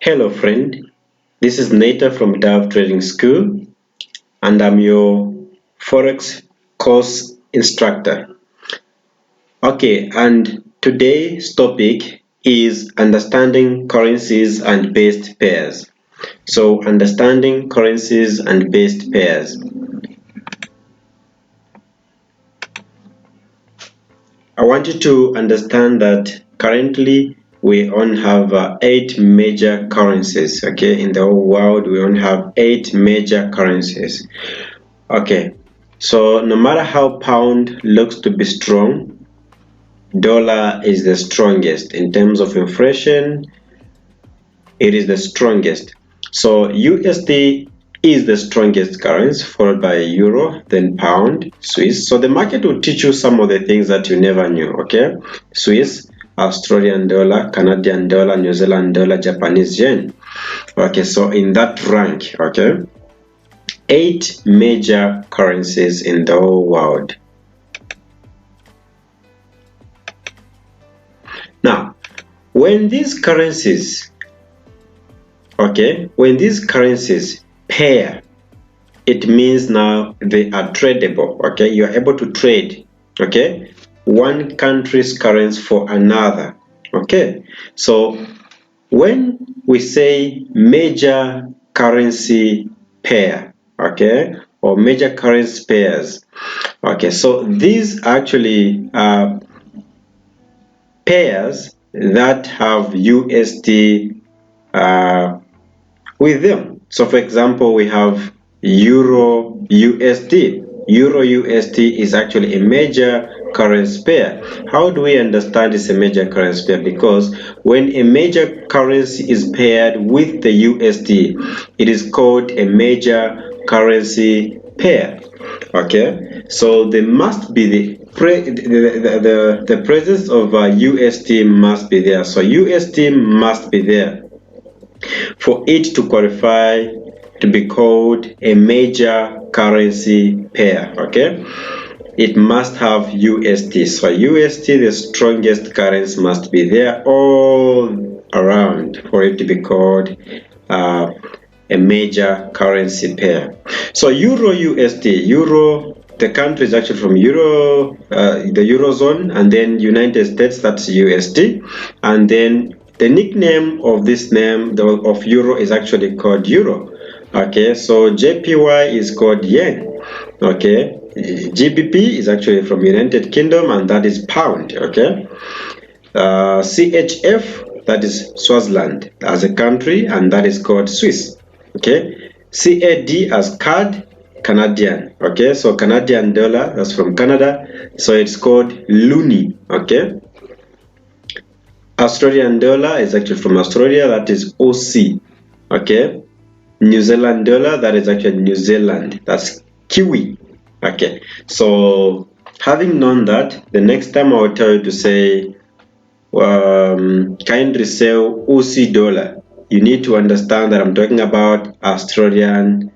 Hello friend, this is Nata from Dive Trading School and I'm your Forex course instructor. Okay, and today's topic is understanding currencies and based pairs. So understanding currencies and based pairs. I want you to understand that currently we only have 8 major currencies. Okay, in the whole world we only have 8 major currencies. Okay, so no matter how pound looks to be strong, dollar is the strongest in terms of inflation. It is the strongest. So USD is the strongest currency, followed by euro, then pound, Swiss. So the market will teach you some of the things that you never knew. Okay, Swiss, Australian dollar, Canadian dollar, New Zealand dollar, Japanese yen. Okay, so in that rank. Okay, 8 major currencies in the whole world. Now, when these currencies pair, it means now they are tradable. Okay, you are able to trade, okay, one country's currency for another. Okay, so when we say major currency pair, okay, or major currency pairs, okay, so these actually are pairs that have USD with them. So for example, we have Euro USD. Euro USD is actually a major currency pair. How do we understand it's a major currency pair? Because when a major currency is paired with the USD, it is called a major currency pair. Okay, so there must be the presence of USD must be there. So USD must be there for it to qualify to be called a major currency pair. Okay, it must have USD. So USD, the strongest currency, must be there all around for it to be called a major currency pair. So Euro USD, Euro, the country is actually from Euro, the Eurozone, and then United States, that's USD, and then the nickname of this name of Euro is actually called Euro. Okay, so JPY is called Yen. Okay, GBP is actually from United Kingdom, and that is pound. Okay, CHF, that is Swaziland as a country, and that is called Swiss. Okay, CAD as CAD, Canadian. Okay, so Canadian dollar, that's from Canada, so it's called loonie. Okay, Australian dollar is actually from Australia, that is OC. Okay, New Zealand dollar, that is actually New Zealand, that's Kiwi. Okay, so having known that, the next time I will tell you to say kindly sell OC dollar, you need to understand that I'm talking about Australian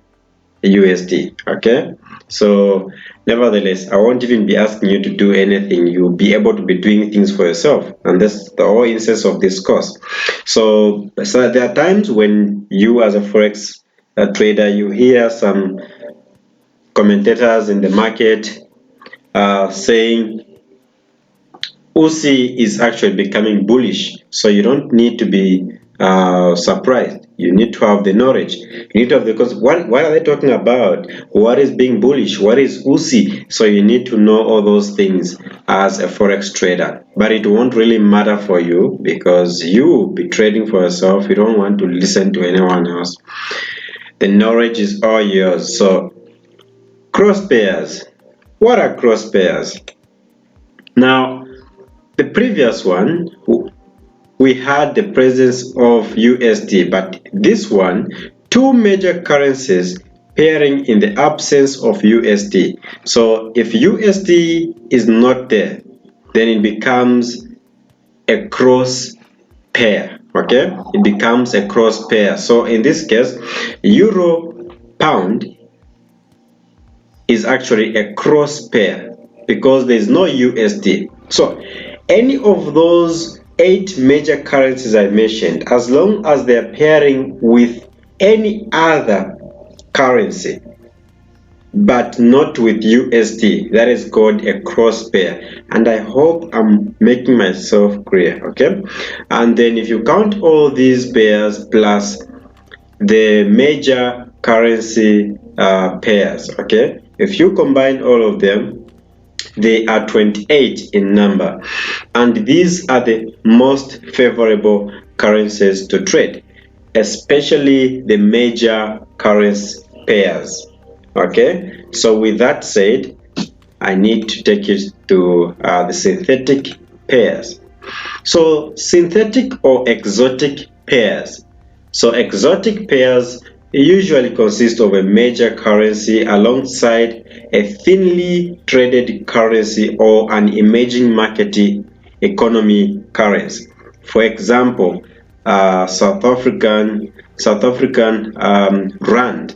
USD. Okay, so nevertheless, I won't even be asking you to do anything. You'll be able to be doing things for yourself, and that's the whole essence of this course. So there are times when you as a forex trader, you hear some commentators in the market saying OC is actually becoming bullish, so you don't need to be surprised. You need to have the knowledge. You need to have because what are they talking about? What is being bullish? What is OC? So you need to know all those things as a forex trader. But it won't really matter for you because you will be trading for yourself. You don't want to listen to anyone else. The knowledge is all yours. So cross pairs. What are cross pairs? Now, the previous one, we had the presence of USD, but this one, 2 major currencies pairing in the absence of USD. So if USD is not there, then it becomes a cross pair. Okay, it becomes a cross pair. So in this case, Euro Pound is actually a cross pair because there is no USD. So any of those 8 major currencies I mentioned, as long as they are pairing with any other currency but not with USD, that is called a cross pair. And I hope I'm making myself clear, okay? And then if you count all these pairs plus the major currency pairs, okay, if you combine all of them, they are 28 in number, and these are the most favorable currencies to trade, especially the major currency pairs. Okay, so with that said, I need to take you to the synthetic pairs. So synthetic or exotic pairs. So exotic pairs usually consist of a major currency alongside a thinly traded currency or an emerging market economy currency. For example, South African rand.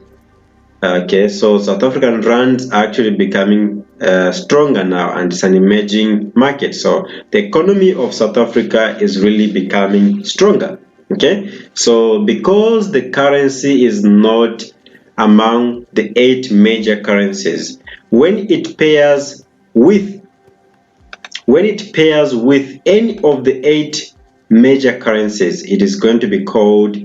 Okay, so South African rands are actually becoming stronger now, and it's an emerging market. So the economy of South Africa is really becoming stronger. Okay, so because the currency is not among the 8 major currencies, when it pairs with any of the 8 major currencies, it is going to be called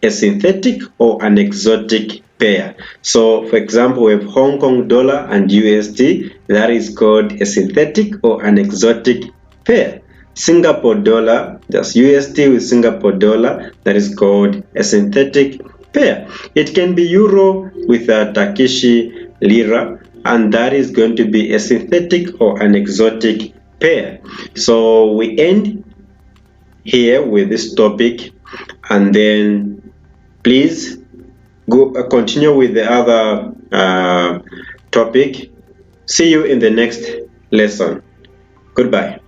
a synthetic or an exotic pair. So for example, we have Hong Kong dollar and USD, that is called a synthetic or an exotic pair. Singapore dollar, that's USD with Singapore dollar, that is called a synthetic pair. It can be euro with a Turkish lira, and that is going to be a synthetic or an exotic pair. So we end here with this topic, and then please go continue with the other topic. See you in the next lesson. Goodbye.